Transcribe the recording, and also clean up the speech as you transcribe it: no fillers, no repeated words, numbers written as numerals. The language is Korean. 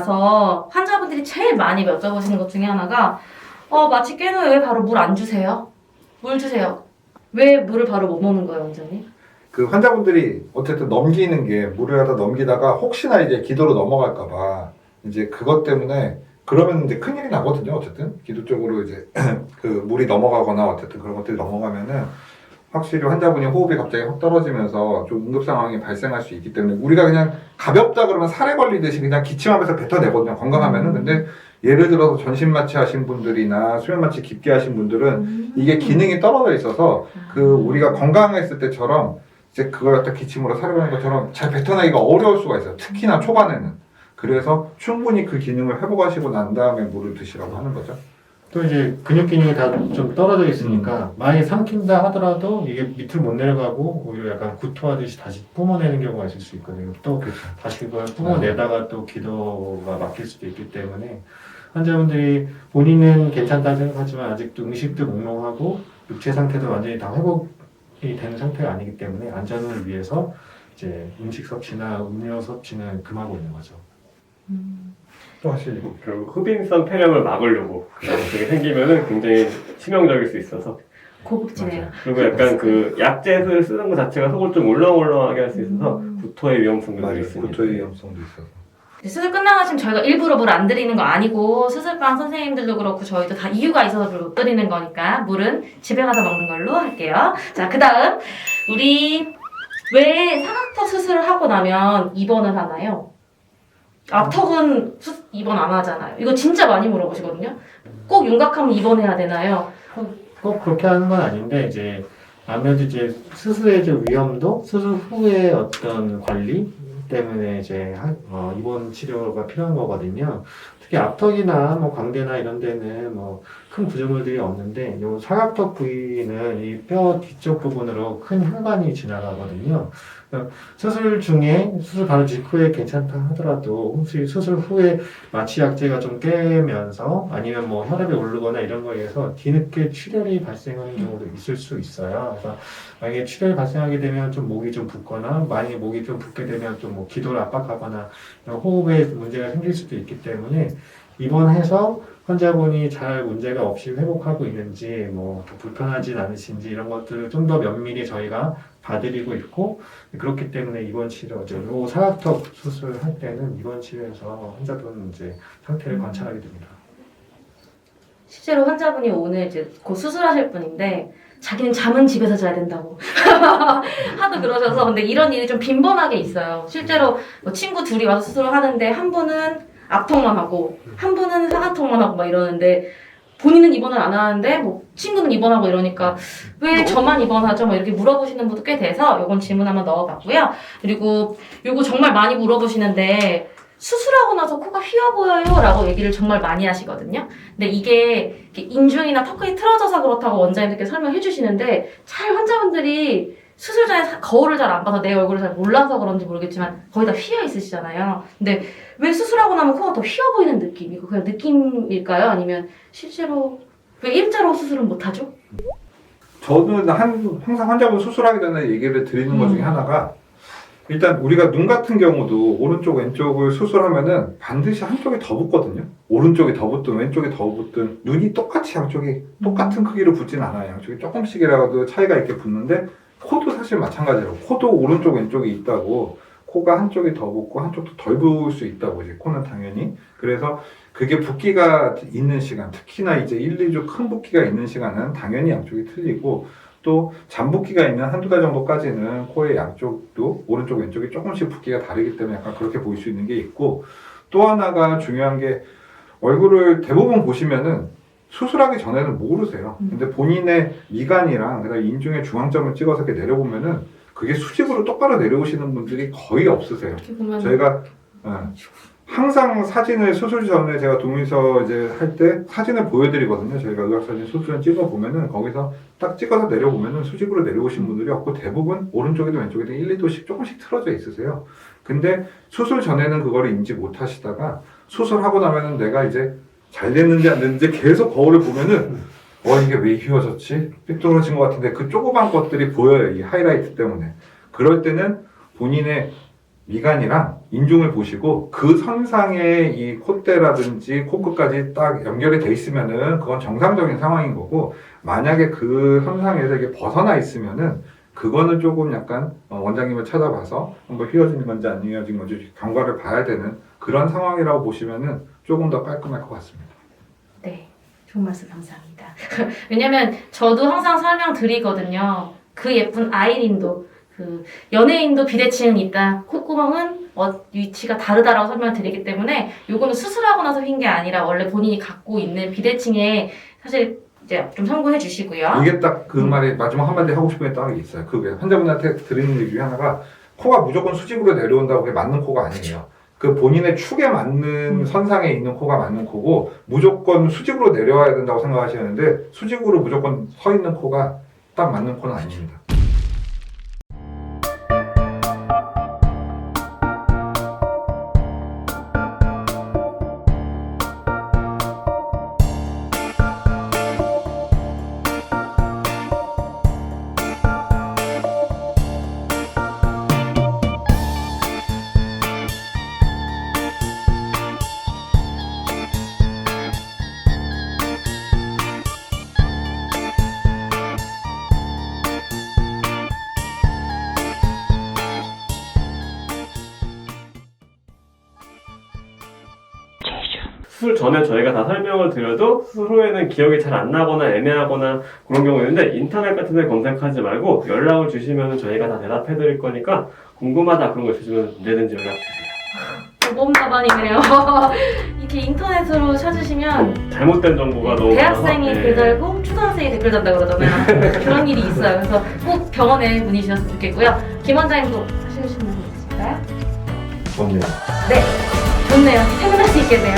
나서 환자분들이 제일 많이 여쭤보시는 것 중에 하나가 마취 깬 후에 왜 바로 물 안 주세요? 물 주세요. 왜 물을 바로 못 먹는 거예요, 원장님? 그 환자분들이 어쨌든 넘기는 게 물을 하다 넘기다가 혹시나 이제 기도로 넘어갈까봐 이제 그것 때문에 그러면 이제 큰일이 나거든요. 어쨌든 기도 쪽으로 이제 그 물이 넘어가거나 어쨌든 그런 것들이 넘어가면은 확실히 환자분이 호흡이 갑자기 확 떨어지면서 좀 응급 상황이 발생할 수 있기 때문에 우리가 그냥 가볍다 그러면 살에 걸리듯이 그냥 기침하면서 뱉어내거든요. 건강하면은. 근데 예를 들어서 전신 마취 하신 분들이나 수면 마취 깊게 하신 분들은 이게 기능이 떨어져 있어서 그 우리가 건강했을 때처럼 이제 그걸 갖다 기침으로 살에 걸리는 것처럼 잘 뱉어내기가 어려울 수가 있어요. 특히나 초반에는. 그래서 충분히 그 기능을 회복하시고 난 다음에 물을 드시라고 하는 거죠. 또 이제 근육 기능이 다 좀 떨어져 있으니까 만약에 삼킨다 하더라도 이게 밑을 못 내려가고 오히려 약간 구토하듯이 다시 뿜어내는 경우가 있을 수 있거든요. 또 그렇죠. 다시 그걸 뿜어내다가 또 기도가 막힐 수도 있기 때문에 환자분들이 본인은 괜찮다 생각하지만 아직도 음식도 몽롱하고 육체 상태도 완전히 다 회복이 되는 상태가 아니기 때문에 안전을 위해서 이제 음식 섭취나 음료 섭취는 금하고 있는 거죠. 또 하시죠. 결국 흡인성 폐렴을 막으려고 그게 생기면은 굉장히 치명적일 수 있어서 고급지네요. 그리고 약간 그 약제를 쓰는 것 자체가 속을 좀 울렁울렁하게 할 수 있어서 구토의 위험성도 맞아요. 있습니다. 구토의 위험성도 있어서. 수술 끝나가시면 저희가 일부러 물 안 드리는 거 아니고 수술방 선생님들도 그렇고 저희도 다 이유가 있어서 물 못 드리는 거니까 물은 집에 가서 먹는 걸로 할게요. 자, 그 다음 우리 왜 사각턱 수술을 하고 나면 입원을 하나요? 앞턱은 입원 안 하잖아요. 이거 진짜 많이 물어보시거든요. 꼭 윤곽하면 입원해야 되나요? 꼭 그렇게 하는 건 아닌데 이제 아무래도 이제 수술의 이제 위험도 수술 후의 어떤 관리 때문에 이제 입원 치료가 필요한 거거든요. 특히 앞턱이나 뭐 광대나 이런 데는 뭐 큰 구조물들이 없는데 요 사각턱 부위는 이 뼈 뒤쪽 부분으로 큰 혈관이 지나가거든요. 수술 중에 수술 바로 직후에 괜찮다 하더라도 혹시 수술 후에 마취 약제가 좀 깨면서 아니면 뭐 혈압이 오르거나 이런 거에 의해서 뒤늦게 출혈이 발생하는 경우도 있을 수 있어요. 그래서 만약에 출혈이 발생하게 되면 좀 목이 좀 붓거나 만약에 목이 좀 붓게 되면 좀 뭐 기도를 압박하거나 호흡에 문제가 생길 수도 있기 때문에 입원해서 환자분이 잘 문제가 없이 회복하고 있는지 뭐 불편하진 않으신지 이런 것들을 좀 더 면밀히 저희가 봐드리고 있고 그렇기 때문에 입원 치료죠. 요 사각턱 수술할 때는 입원 치료에서 환자분 이제 상태를 관찰하게 됩니다. 실제로 환자분이 오늘 이제 곧 수술하실 분인데 자기는 잠은 집에서 자야 된다고 하도 그러셔서 근데 이런 일이 좀 빈번하게 있어요. 실제로 뭐 친구 둘이 와서 수술을 하는데 한 분은 앞턱만 하고 한 분은 사각턱만 하고 막 이러는데 본인은 입원을 안 하는데 뭐 친구는 입원하고 이러니까 왜 저만 입원하죠? 뭐 이렇게 물어보시는 분도 꽤 돼서 요건 질문 한번 넣어봤고요. 그리고 요거 정말 많이 물어보시는데 수술하고 나서 코가 휘어 보여요? 라고 얘기를 정말 많이 하시거든요. 근데 이게 인중이나 턱이 틀어져서 그렇다고 원장님들께서 설명해 주시는데 잘 환자분들이 수술 전에 거울을 잘 안 봐서 내 얼굴을 잘 몰라서 그런지 모르겠지만 거의 다 휘어 있으시잖아요. 근데 왜 수술하고 나면 코가 더 휘어 보이는 느낌? 이거 그냥 느낌일까요? 아니면 실제로 왜 일자로 수술은 못하죠? 저는 항상 환자분 수술하기 전에 얘기를 드리는 것 중에 하나가 일단 우리가 눈 같은 경우도 오른쪽 왼쪽을 수술하면은 반드시 한쪽이 더 붓거든요. 오른쪽이 더 붓든 왼쪽이 더 붓든 눈이 똑같이 양쪽이 똑같은 크기로 붓진 않아요. 양쪽이 조금씩이라도 차이가 있게 붓는데 코도 사실 마찬가지로 코도 오른쪽 왼쪽이 있다고 코가 한쪽이 더 붓고 한쪽도 덜 부을 수 있다고 이제 코는 당연히 그래서 그게 붓기가 있는 시간 특히나 이제 1, 2주 큰 붓기가 있는 시간은 당연히 양쪽이 틀리고 또 잠붓기가 있는 한두 달 정도까지는 코의 양쪽도 오른쪽 왼쪽이 조금씩 붓기가 다르기 때문에 약간 그렇게 보일 수 있는 게 있고 또 하나가 중요한 게 얼굴을 대부분 보시면은 수술하기 전에는 모르세요. 근데 본인의 미간이랑 그다음에 인중의 중앙점을 찍어서 이렇게 내려보면은 그게 수직으로 똑바로 내려오시는 분들이 거의 없으세요. 저희가 항상 사진을 수술 전에 제가 동의서 이제 할 때 사진을 보여드리거든요. 저희가 의학사진 수술전 찍어보면은 거기서 딱 찍어서 내려보면은 수직으로 내려오신 분들이 없고 대부분 오른쪽이든 왼쪽이든 1, 2도씩 조금씩 틀어져 있으세요. 근데 수술 전에는 그거를 인지 못 하시다가 수술하고 나면은 내가 이제 잘 됐는지 안 됐는지 계속 거울을 보면은 이게 왜 휘어졌지? 삐뚤어진 것 같은데 그 조그만 것들이 보여요. 이 하이라이트 때문에. 그럴 때는 본인의 미간이랑 인중을 보시고 그 선상에 이 콧대라든지 코끝까지 딱 연결이 돼 있으면은 그건 정상적인 상황인 거고, 만약에 그 선상에서 이게 벗어나 있으면은 그거는 조금 약간 원장님을 찾아봐서 한번 휘어진 건지 안 휘어진 건지 경과를 봐야 되는 그런 상황이라고 보시면은 조금 더 깔끔할 것 같습니다. 네, 좋은 말씀 감사합니다. 왜냐면 저도 항상 설명드리거든요. 그 예쁜 아이린도 그 연예인도 비대칭은 있다. 콧구멍은 위치가 다르다라고 설명드리기 때문에 요거는 수술하고 나서 휜 게 아니라 원래 본인이 갖고 있는 비대칭에 사실 이제 좀 참고해 주시고요. 이게 딱 그 말에 마지막 한마디 하고 싶은 게 딱 있어요. 그게 환자분한테 드리는 얘기 중에 하나가, 코가 무조건 수직으로 내려온다고 그게 맞는 코가 아니에요. 그 본인의 축에 맞는 선상에 있는 코가 맞는 코고, 무조건 수직으로 내려와야 된다고 생각하시는데 수직으로 무조건 서 있는 코가 딱 맞는 코는 아닙니다. 수술 전에 저희가 다 설명을 드려도 수술 후에는 기억이 잘 안 나거나 애매하거나 그런 경우 있는데, 인터넷 같은 데 검색하지 말고 연락을 주시면 저희가 다 대답해 드릴 거니까 궁금하다 그런 거 있으시면 언제든지 연락 주세요. 모범답안이네요. 이렇게 인터넷으로 찾으시면 잘못된 정보가 너무 대학생이 많아서, 댓글 달고 초등학생이 댓글 단다고 그러잖아요. 그런 일이 있어요. 그래서 꼭 병원에 문의주셨으면 좋겠고요. 김 원장님도 하시는 분 있으실까요? 좋네요. 네, 좋네요. 퇴근할 수 있겠네요.